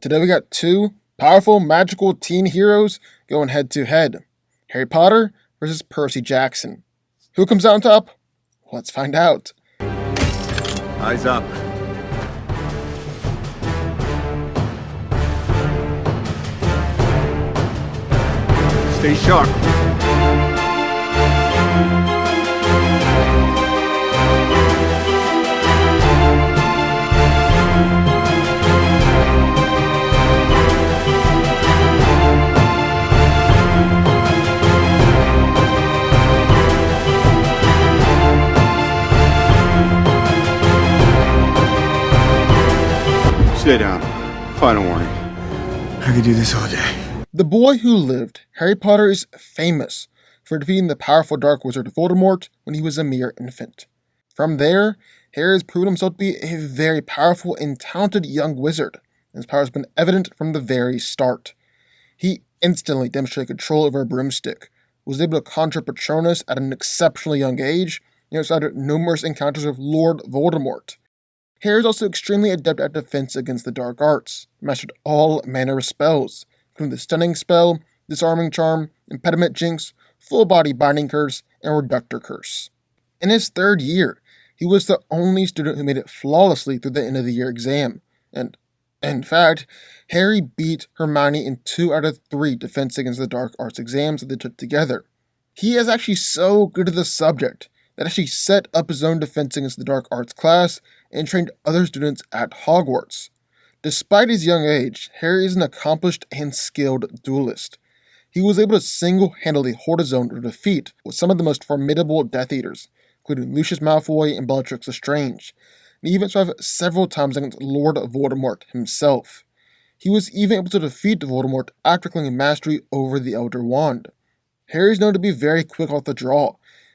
Today we got two powerful magical teen heroes going head to head. Harry Potter versus Percy Jackson. Who comes out on top? Let's find out. Eyes up. Stay sharp. Stay down. Final warning. I could do this all day. The boy who lived, Harry Potter, is famous for defeating the powerful dark wizard Voldemort when he was a mere infant. From there, Harry has proven himself to be a very powerful and talented young wizard, and his power has been evident from the very start. He instantly demonstrated control over a broomstick, was able to conjure Patronus at an exceptionally young age, and has had numerous encounters with Lord Voldemort. Harry is also extremely adept at defense against the dark arts, mastered all manner of spells, including the Stunning Spell, Disarming Charm, Impediment Jinx, Full Body Binding Curse, and Reductor Curse. In his third year, he was the only student who made it flawlessly through the end of the year exam, and, in fact, Harry beat Hermione in 2 out of 3 defense against the dark arts exams that they took together. He is actually so good at the subject that actually set up his own defense against the dark arts class and trained other students at Hogwarts. Despite his young age, Harry is an accomplished and skilled duelist. He was able to single-handedly hold his own to defeat with some of the most formidable Death Eaters, including Lucius Malfoy and Bellatrix Lestrange, and even survived several times against Lord Voldemort himself. He was even able to defeat Voldemort after claiming mastery over the Elder Wand. Harry is known to be very quick off the draw,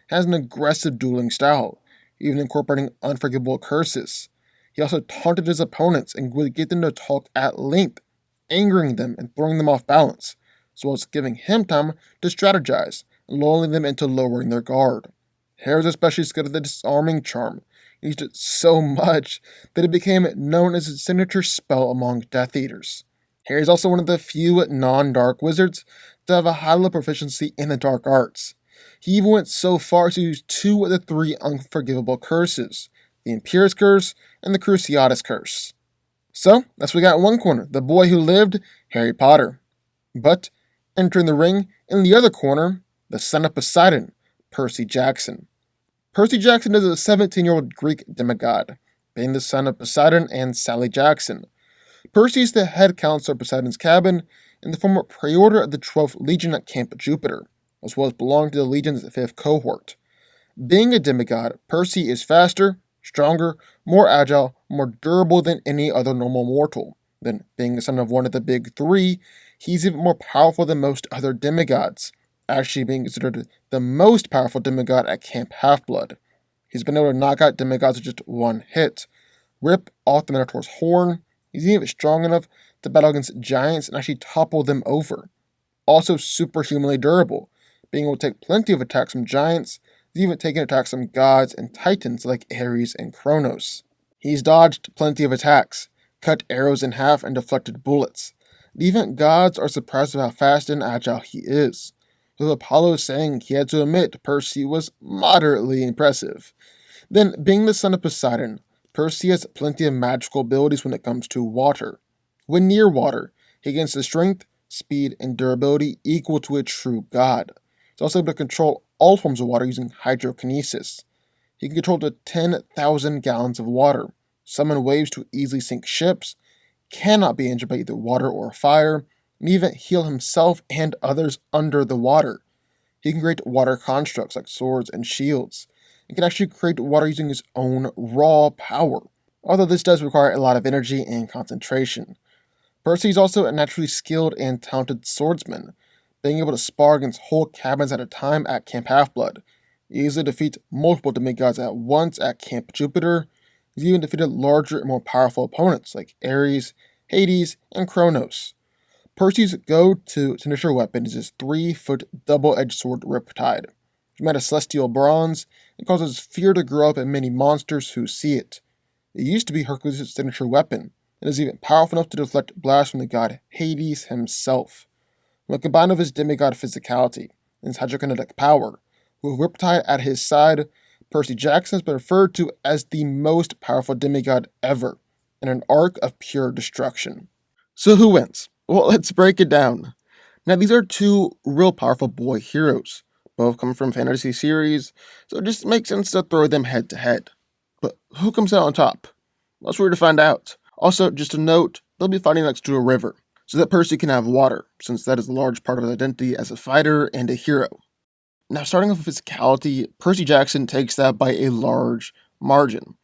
has an aggressive dueling style, even incorporating unforgivable curses. He also taunted his opponents and would get them to talk at length, angering them and throwing them off balance, as well as giving him time to strategize and lulling them into lowering their guard. Harry was especially skilled at the Disarming Charm. He used it so much that it became known as his signature spell among Death Eaters. Harry is also one of the few non-dark wizards to have a high level proficiency in the dark arts. He even went so far as to use 2 of the 3 unforgivable curses, the Imperius Curse and the Cruciatus Curse. So, that's what we got in one corner, the boy who lived, Harry Potter. But, entering the ring, in the other corner, the Son of Poseidon, Percy Jackson. Percy Jackson is a 17-year-old Greek demigod, being the son of Poseidon and Sally Jackson. Percy is the head counselor of Poseidon's cabin and the former praetor of the 12th Legion at Camp Jupiter, as well as belonging to the Legion's 5th cohort. Being a demigod, Percy is faster, stronger, more agile, more durable than any other normal mortal. Then, being the son of one of the big 3, he's even more powerful than most other demigods, actually being considered the most powerful demigod at Camp Half-Blood. He's been able to knock out demigods with just 1 hit, rip off the Minotaur's horn. He's even strong enough to battle against giants and actually topple them over. Also superhumanly durable, being able to take plenty of attacks from giants. He's even taken attacks from gods and titans like Ares and Kronos. He's dodged plenty of attacks, cut arrows in half, and deflected bullets. Even gods are surprised at how fast and agile he is, with Apollo saying he had to admit Percy was moderately impressive. Then, being the son of Poseidon, Percy has plenty of magical abilities when it comes to water. When near water, he gains the strength, speed, and durability equal to a true god. He's also able to control all forms of water using hydrokinesis. He can control up to 10,000 gallons of water, summon waves to easily sink ships, cannot be injured by either water or fire, and even heal himself and others under the water. He can create water constructs like swords and shields, and can actually create water using his own raw power, although this does require a lot of energy and concentration. Percy is also a naturally skilled and talented swordsman, being able to spar against whole cabins at a time at Camp Half-Blood. He easily defeats multiple demigods at once at Camp Jupiter. He's even defeated larger and more powerful opponents like Ares, Hades, and Kronos. Percy's go-to signature weapon is his 3-foot double-edged sword Riptide. It's made of celestial bronze and causes fear to grow up in many monsters who see it. It used to be Hercules' signature weapon, and is even powerful enough to deflect blasts from the god Hades himself. When combined with his demigod physicality and his hydrokinetic power, with Riptide at his side, Percy Jackson has been referred to as the most powerful demigod ever, in an arc of pure destruction. So who wins? Well, let's break it down. Now, these are two real powerful boy heroes. Both come from fantasy series, so it just makes sense to throw them head to head. But who comes out on top? Let's wait to find out. Also, just a note, they'll be fighting next to a river, so that Percy can have water, since that is a large part of his identity as a fighter and a hero. Now, starting off with physicality, Percy Jackson takes that by a large margin.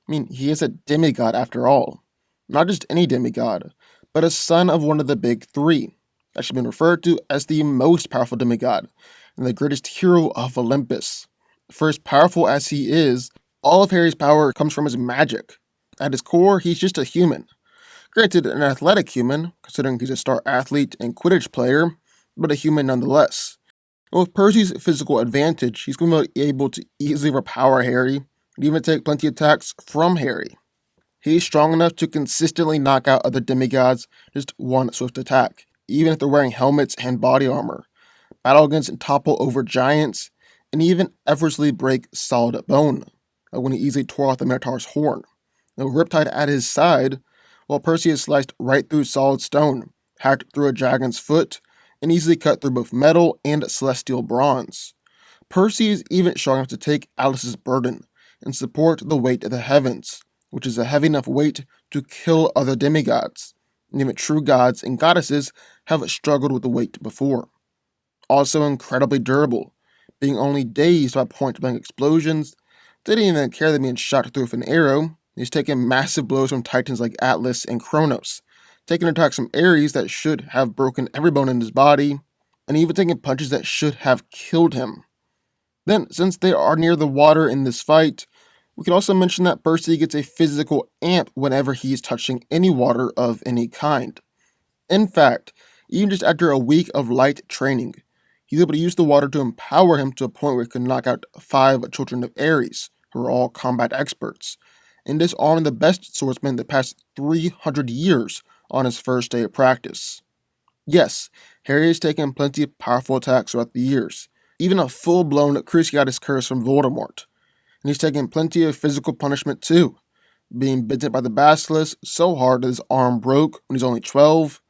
I mean, he is a demigod after all. Not just any demigod, but a son of one of the big three, actually been referred to as the most powerful demigod and the greatest hero of Olympus. For as powerful as he is, all of Harry's power comes from his magic. At his core, he's just a human. Granted, an athletic human, considering he's a star athlete and Quidditch player, but a human nonetheless. And with Percy's physical advantage, he's going to be able to easily overpower Harry and even take plenty of attacks from Harry. He's strong enough to consistently knock out other demigods just one swift attack, even if they're wearing helmets and body armor, battle against and topple over giants, and even effortlessly break solid bone, like when he easily tore off the Minotaur's horn. Now, Riptide at his side, while Percy is sliced right through solid stone, hacked through a dragon's foot, and easily cut through both metal and celestial bronze. Percy is even strong enough to take Alice's burden and support the weight of the heavens, which is a heavy enough weight to kill other demigods, and even true gods and goddesses have struggled with the weight before. Also incredibly durable, being only dazed by point-blank explosions, didn't even care than being shot through with an arrow. He's taken massive blows from titans like Atlas and Kronos, taking attacks from Ares that should have broken every bone in his body, and even taking punches that should have killed him. Then, since they are near the water in this fight, we can also mention that Percy gets a physical amp whenever he is touching any water of any kind. In fact, even just after a week of light training, he's able to use the water to empower him to a point where he can knock out 5 children of Ares, who are all combat experts, and disarm the best swordsman the past 300 years on his first day of practice. Yes, Harry has taken plenty of powerful attacks throughout the years, even a full-blown Cruciatus curse from Voldemort, and he's taken plenty of physical punishment too, being bitten by the basilisk so hard that his arm broke when he's only 12,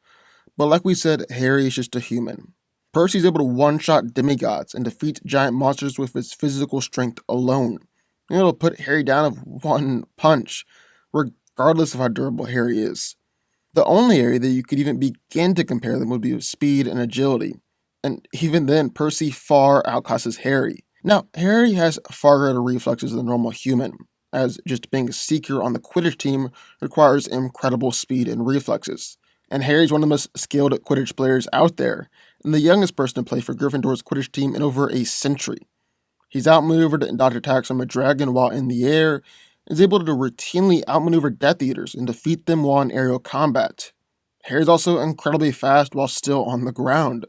but like we said, Harry is just a human. Percy's able to one-shot demigods and defeat giant monsters with his physical strength alone, and it'll put Harry down with one punch, regardless of how durable Harry is. The only area that you could even begin to compare them would be with speed and agility, and even then, Percy far outclasses Harry. Now, Harry has far greater reflexes than a normal human, as just being a seeker on the Quidditch team requires incredible speed and reflexes. And Harry's one of the most skilled Quidditch players out there, and the youngest person to play for Gryffindor's Quidditch team in over a century. He's outmaneuvered and dodged attacks from a dragon while in the air, and is able to routinely outmaneuver Death Eaters and defeat them while in aerial combat. Harry's also incredibly fast while still on the ground,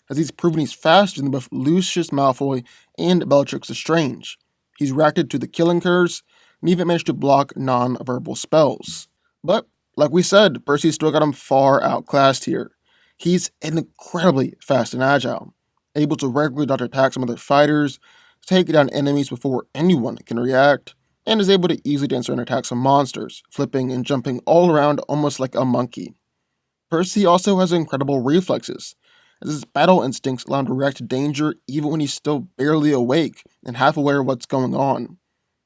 as he's proven he's faster than both Lucius Malfoy and Bellatrix Lestrange. He's reacted to the Killing Curse, and even managed to block non-verbal spells. But, like we said, Percy's still got him far outclassed here. He's incredibly fast and agile, able to regularly dodge attacks from other fighters, take down enemies before anyone can react, and is able to easily dance around attacks from monsters, flipping and jumping all around almost like a monkey. Percy also has incredible reflexes, as his battle instincts allow him to react to danger even when he's still barely awake and half aware of what's going on.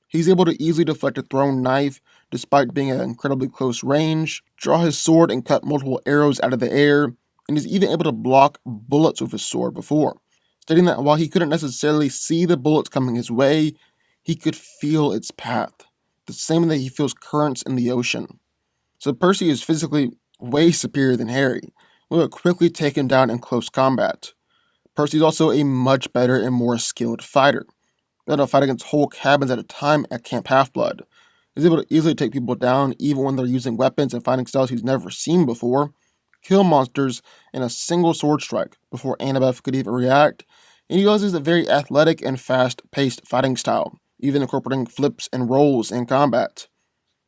He's able to easily deflect a thrown knife despite being at incredibly close range, draw his sword and cut multiple arrows out of the air, and is even able to block bullets with his sword before, stating that while he couldn't necessarily see the bullets coming his way, he could feel its path, the same way that he feels currents in the ocean. So Percy is physically way superior than Harry, will quickly take him down in close combat. Percy's also a much better and more skilled fighter, able to fight against whole cabins at a time at Camp Half-Blood. He's able to easily take people down even when they're using weapons and fighting styles he's never seen before, kill monsters in a single sword strike before Annabeth could even react, and he uses a very athletic and fast-paced fighting style, even incorporating flips and rolls in combat.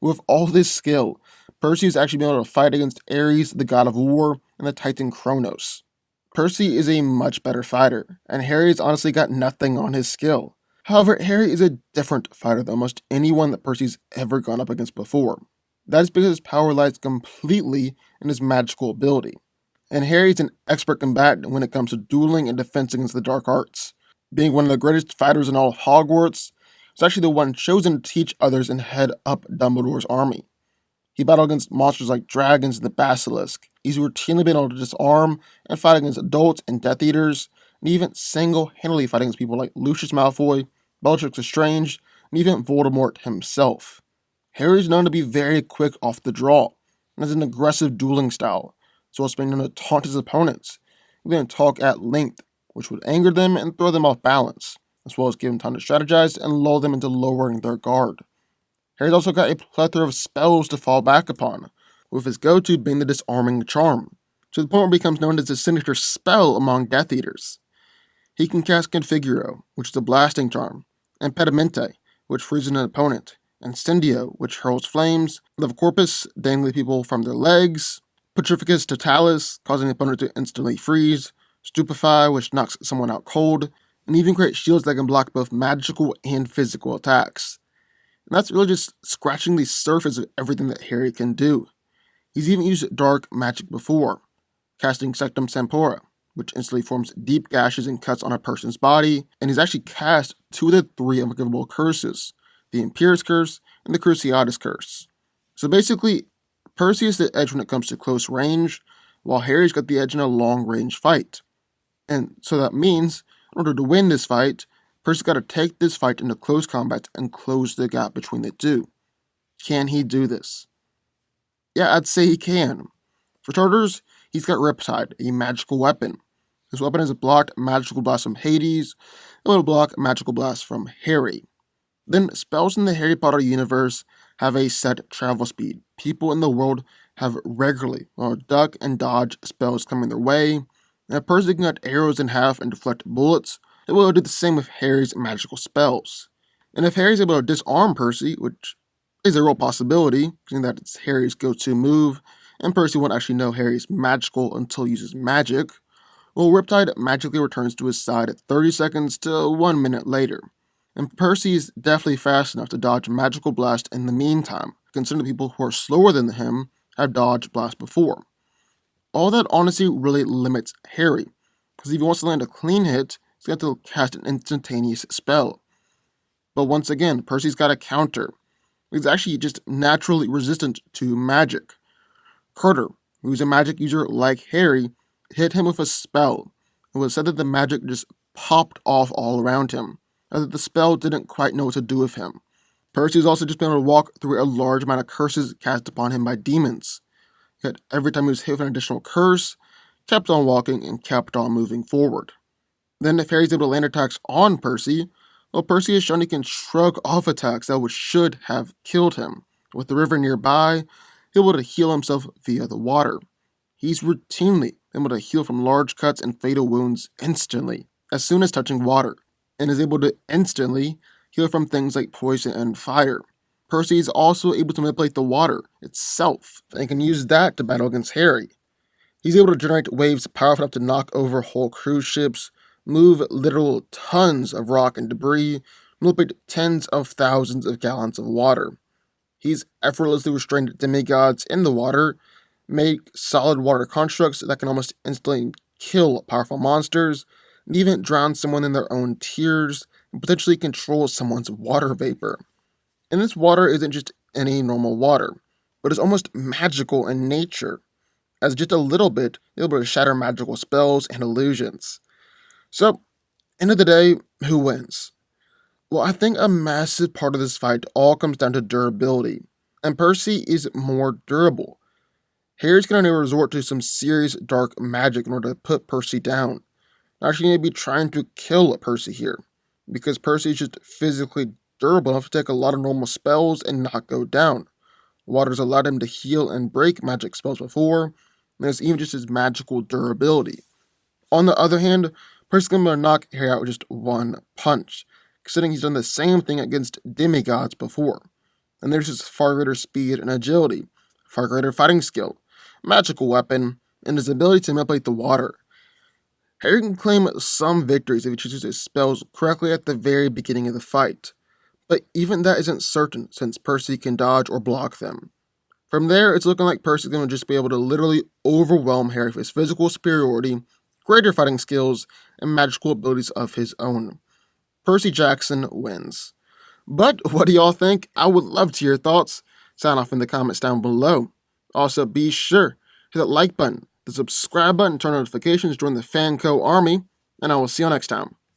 With all this skill, Percy is actually been able to fight against Ares, the god of war, and the Titan Kronos. Percy is a much better fighter, and Harry's honestly got nothing on his skill. However, Harry is a different fighter than almost anyone that Percy's ever gone up against before. That is because his power lies completely in his magical ability. And Harry's an expert combatant when it comes to dueling and defense against the dark arts. Being one of the greatest fighters in all of Hogwarts, he's actually the one chosen to teach others and head up Dumbledore's army. He battled against monsters like dragons and the basilisk. He's routinely been able to disarm and fight against adults and Death Eaters, and even single-handedly fight against people like Lucius Malfoy, Bellatrix Lestrange, and even Voldemort himself. Harry's known to be very quick off the draw, and has an aggressive dueling style, so it's been known to taunt his opponents, even talk at length, which would anger them and throw them off balance, as well as give them time to strategize and lull them into lowering their guard. Harry's also got a plethora of spells to fall back upon, with his go-to being the Disarming Charm, to the point where it becomes known as a signature spell among Death Eaters. He can cast Configuro, which is a blasting charm, Impedimenta, which freezes an opponent, Incendio, which hurls flames, Lev Corpus, dangling people from their legs, Petrificus Totalis, causing the opponent to instantly freeze, Stupefy, which knocks someone out cold, and even create shields that can block both magical and physical attacks. And that's really just scratching the surface of everything that Harry can do. He's even used dark magic before, casting Sectum Sempora, which instantly forms deep gashes and cuts on a person's body, and he's actually cast 2 of the 3 unforgivable curses, the Imperius Curse and the Cruciatus Curse. So basically, Percy is the edge when it comes to close range, while Harry's got the edge in a long-range fight. And so that means, in order to win this fight, Percy's got to take this fight into close combat and close the gap between the two. Can he do this? Yeah, I'd say he can. For starters, he's got Riptide, a magical weapon. This weapon is a blocked magical blast from Hades, and will block magical blast from Harry. Then, spells in the Harry Potter universe have a set travel speed. People in the world have regularly duck and dodge spells coming their way, and if Percy can cut arrows in half and deflect bullets, it will do the same with Harry's magical spells. And if Harry's able to disarm Percy, which is a real possibility, seeing that it's Harry's go-to move, and Percy won't actually know Harry's magical until he uses magic, well, Riptide magically returns to his side at 30 seconds to 1 minute later. And Percy's definitely fast enough to dodge magical blast in the meantime, considering the people who are slower than him have dodged blast before. All that honestly really limits Harry, because if he wants to land a clean hit, he's got to cast an instantaneous spell. But once again, Percy's got a counter. He's actually just naturally resistant to magic. Carter, who's a magic user like Harry, hit him with a spell. It was said that the magic just popped off all around him, and that the spell didn't quite know what to do with him. Percy's also just been able to walk through a large amount of curses cast upon him by demons. Yet every time he was hit with an additional curse, kept on walking and kept on moving forward. Then if Harry's able to land attacks on Percy, well, Percy has shown he can shrug off attacks that should have killed him. With the river nearby, he's able to heal himself via the water. He's routinely able to heal from large cuts and fatal wounds instantly, as soon as touching water, and is able to instantly heal from things like poison and fire. Percy is also able to manipulate the water itself, and can use that to battle against Harry. He's able to generate waves powerful enough to knock over whole cruise ships, move literal tons of rock and debris, manipulate tens of thousands of gallons of water. He's effortlessly restrained demigods in the water, make solid water constructs that can almost instantly kill powerful monsters, and even drown someone in their own tears, and potentially control someone's water vapor. And this water isn't just any normal water, but is almost magical in nature, as just a little bit able to shatter magical spells and illusions. So, end of the day, who wins? Well, I think a massive part of this fight all comes down to durability, and Percy is more durable. Harry's going to need to resort to some serious dark magic in order to put Percy down. Actually, need to be trying to kill Percy here, because Percy is just physically durable enough to take a lot of normal spells and not go down. Water's allowed him to heal and break magic spells before, and there's even just his magical durability. On the other hand, Percy's going to knock Harry out with just one punch, considering he's done the same thing against demigods before. And there's his far greater speed and agility, far greater fighting skill, magical weapon, and his ability to manipulate the water. Harry can claim some victories if he chooses his spells correctly at the very beginning of the fight, but even that isn't certain since Percy can dodge or block them. From there, it's looking like Percy's going to just be able to literally overwhelm Harry with his physical superiority, greater fighting skills, and magical abilities of his own. Percy Jackson wins. But what do y'all think? I would love to hear your thoughts. Sound off in the comments down below. Also, be sure to hit that like button, the subscribe button, turn on notifications, join the FanCo army, and I will see you next time.